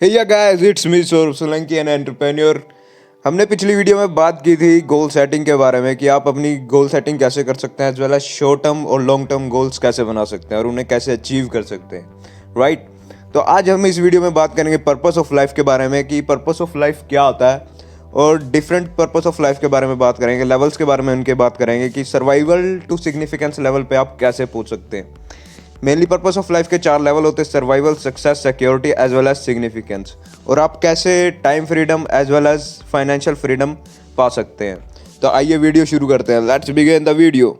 हे या guys, it's me Saurabh Solanki an entrepreneur. हमने पिछली वीडियो में बात की थी गोल सेटिंग के बारे में कि आप अपनी गोल सेटिंग कैसे कर सकते हैं, as well as short term और लॉन्ग टर्म गोल्स कैसे बना सकते हैं और उन्हें कैसे अचीव कर सकते हैं, राइट। तो आज हम इस वीडियो में बात करेंगे पर्पस ऑफ लाइफ के बारे में कि पर्पस ऑफ लाइफ क्या होता है, और डिफरेंट पर्पस ऑफ लाइफ के बारे में बात करेंगे, लेवल्स के बारे में उनके बात करेंगे कि सर्वाइवल टू सिग्निफिकेंस लेवल पे आप कैसे पहुंच सकते हैं। मेनली पर्पस ऑफ लाइफ के 4 लेवल होते हैं: survival, success, security as well as significance. और आप कैसे time freedom as well as financial freedom पा सकते हैं। तो आइए वीडियो शुरू करते हैं। Let's begin the video.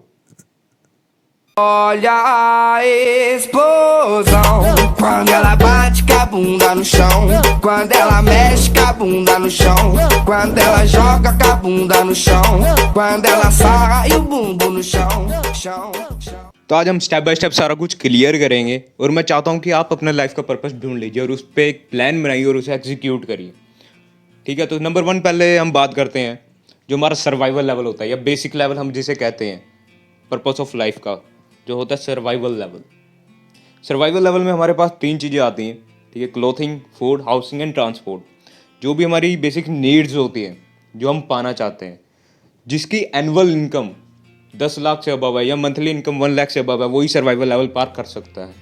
Olha a explosão quando ela bate com a bunda no chão, quando ela mexe com a bunda no chão, quando ela joga com a bunda no chão, quando ela sarra e o bumbum no chão, chão, chão. तो आज हम step by step सारा कुछ clear करेंगे और मैं चाहता हूँ कि आप अपने लाइफ का पर्पस ढूंढ लीजिए और उस पर एक प्लान बनाइए और उसे एग्जीक्यूट करिए। ठीक है, तो नंबर 1 पहले हम बात करते हैं जो हमारा सर्वाइवल लेवल होता है या बेसिक लेवल हम जिसे कहते हैं पर्पस ऑफ लाइफ का, जो होता है सर्वाइवल लेवल। सर्वाइवल लेवल में हमारे पास 3 चीज़ें आती हैं, ठीक है। Clothing, food, housing and transport. जो भी हमारी बेसिक नीड्स होती हैं जो हम पाना चाहते हैं, जिसकी एनुअल इनकम 10 लाख से अबव है या मंथली इनकम 1 लाख से अबव है, वही सर्वाइवल लेवल पार कर सकता है।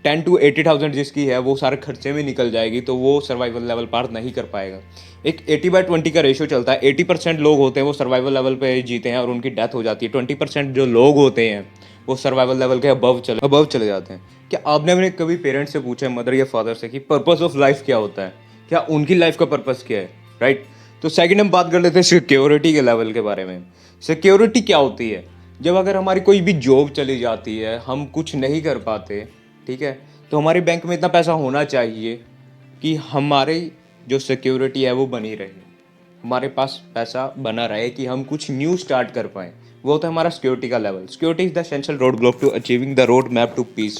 10 to 80,000 जिसकी है वो सारे खर्चे में निकल जाएगी, तो वो सर्वाइवल लेवल पार नहीं कर पाएगा। एक 80/20 का रेशियो चलता है। 80% लोग होते हैं वो सर्वाइवल लेवल पे जीते हैं और उनकी डेथ हो जाती है। 20% जो लोग होते हैं वो सर्वाइवल लेवल के अबव चले जाते हैं। क्या आपने अपने कभी पेरेंट्स से पूछा है, मदर या फादर से, कि पर्पस ऑफ लाइफ क्या होता है? क्या उनकी लाइफ का पर्पस क्या है, राइट? तो सेकंड हम बात कर लेते हैं सिक्योरिटी के लेवल के बारे में। सिक्योरिटी क्या होती है? जब अगर हमारी कोई भी जॉब चली जाती है, हम कुछ नहीं कर पाते, ठीक है, तो हमारे बैंक में इतना पैसा होना चाहिए कि हमारी जो सिक्योरिटी है वो बनी रहे, हमारे पास पैसा बना रहे कि हम कुछ न्यू स्टार्ट कर पाएँ। वो होता है हमारा सिक्योरिटी का level. Security is the essential road block to achieving the road map to peace.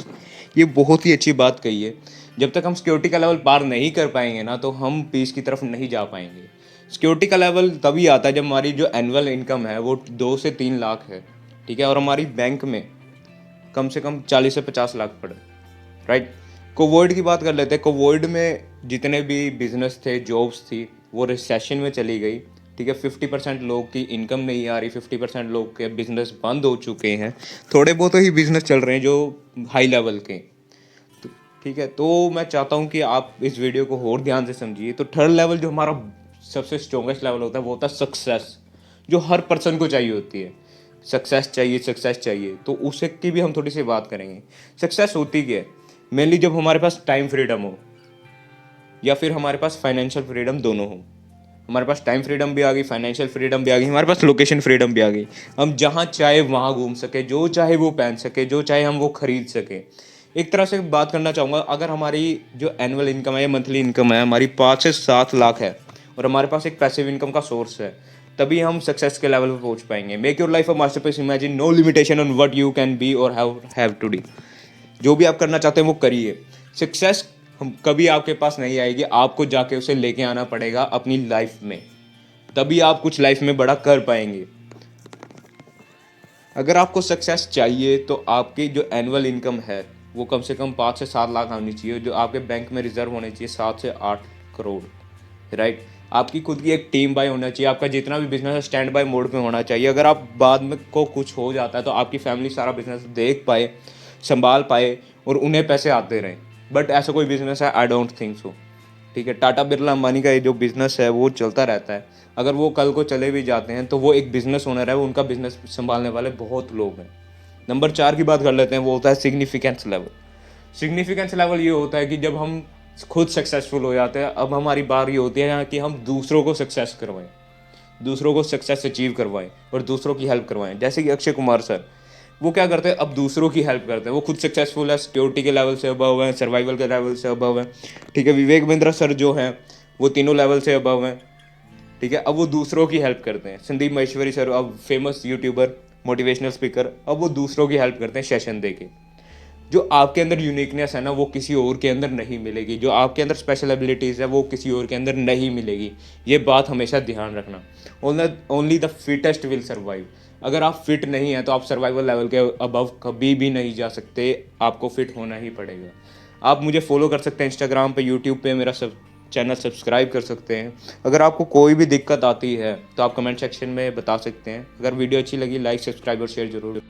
ये बहुत ही अच्छी बात कही है। जब तक हम सिक्योरिटी का लेवल पार नहीं कर पाएंगे ना, तो हम पीस की तरफ नहीं जा पाएंगे। सिक्योरिटी का लेवल तभी आता है जब हमारी जो एनुअल इनकम है वो 2 से 3 लाख है, ठीक है, और हमारी बैंक में कम से कम 40 से 50 लाख पड़े, राइट। कोविड की बात कर लेते हैं। कोविड में जितने भी बिजनेस थे, जॉब्स थी, वो रिसेशन में चली गई, ठीक है। 50% लोग की इनकम नहीं आ रही, 50% लोग के बिजनेस बंद हो चुके हैं। थोड़े बहुत ही बिजनेस चल रहे हैं जो हाई लेवल के, तो ठीक है। तो मैं चाहता हूँ कि आप इस वीडियो को और ध्यान से समझिए। तो थर्ड लेवल जो हमारा सबसे स्ट्रॉन्गेस्ट लेवल होता है वो होता है सक्सेस, जो हर पर्सन को चाहिए होती है। सक्सेस चाहिए, तो उससे की भी हम थोड़ी सी बात करेंगे। सक्सेस होती क्या है? मेनली जब हमारे पास टाइम फ्रीडम हो या फिर हमारे पास फाइनेंशियल फ्रीडम, दोनों हो। हमारे पास टाइम फ्रीडम भी आ गई, फाइनेंशियल फ्रीडम भी आ गई, हमारे पास लोकेशन फ्रीडम भी आ गई। हम जहाँ चाहे वहाँ घूम सके, जो चाहे वो पहन सके, जो चाहे हम वो खरीद सके। एक तरह से बात करना चाहूँगा, अगर हमारी जो एनुअल इनकम है या मंथली इनकम है हमारी 5 से 7 लाख है और हमारे पास एक पैसिव इनकम का सोर्स है, तभी हम सक्सेस के लेवल पे पहुंच पाएंगे। Make your life a masterpiece, imagine no limitation on what you can be और हैव टू डू। जो भी आप करना चाहते हैं वो करिए। सक्सेस कभी आपके पास नहीं आएगी, आपको जाके उसे लेके आना पड़ेगा अपनी लाइफ में, तभी आप कुछ लाइफ में बड़ा कर पाएंगे। अगर आपको सक्सेस चाहिए तो आपकी जो एनुअल इनकम है वो कम से कम 5 से 7 लाख आनी चाहिए, जो आपके बैंक में रिजर्व होने चाहिए 7 से 8 करोड़, राइट। आपकी खुद की एक टीम बाय होना चाहिए, आपका जितना भी बिजनेस है स्टैंड बाय मोड पे होना चाहिए। अगर आप बाद में को कुछ हो जाता है तो आपकी फैमिली सारा बिजनेस देख पाए, संभाल पाए और उन्हें पैसे आते रहें। बट ऐसा कोई बिजनेस है, आई डोंट थिंक सो, ठीक है। टाटा बिरला अंबानी का ये जो बिजनेस है वो चलता रहता है। अगर वो कल को चले भी जाते हैं तो वो एक बिजनेस ओनर है, वो उनका बिजनेस संभालने वाले बहुत लोग हैं। नंबर 4 की बात कर लेते हैं, वो होता है सिग्निफिकेंस लेवल। सिग्निफिकेंस लेवल ये होता है कि जब हम खुद सक्सेसफुल हो जाते हैं, अब हमारी बारी होती है कि हम दूसरों को सक्सेस करवाएं, दूसरों को सक्सेस अचीव करवाएं और दूसरों की हेल्प करवाएं। जैसे कि अक्षय कुमार सर, वो क्या करते हैं, अब दूसरों की हेल्प करते हैं। वो खुद सक्सेसफुल है, सिक्योरिटी के लेवल से अबव है, सर्वाइवल के लेवल से अबव है, ठीक है। विवेक बिंद्रा सर जो हैं वो तीनों लेवल से अबव हैं, ठीक है। अब वो दूसरों की हेल्प करते हैं। संदीप महेश्वरी सर, अब फेमस यूट्यूबर, मोटिवेशनल स्पीकर, अब वो दूसरों की हेल्प करते हैं सेशन दे के। जो आपके अंदर यूनिकनेस है ना, वो किसी और के अंदर नहीं मिलेगी। जो आपके अंदर स्पेशल एबिलिटीज़ है वो किसी और के अंदर नहीं मिलेगी। ये बात हमेशा ध्यान रखना। Only the fittest will survive. अगर आप फिट नहीं हैं तो आप सर्वाइवल लेवल के अबव कभी भी नहीं जा सकते, आपको फिट होना ही पड़ेगा। आप मुझे फॉलो कर सकते हैं इंस्टाग्राम पे, यूट्यूब पे मेरा सब चैनल सब्सक्राइब कर सकते हैं। अगर आपको कोई भी दिक्कत आती है तो आप कमेंट सेक्शन में बता सकते हैं। अगर वीडियो अच्छी लगी लाइक, सब्सक्राइब और शेयर जरूर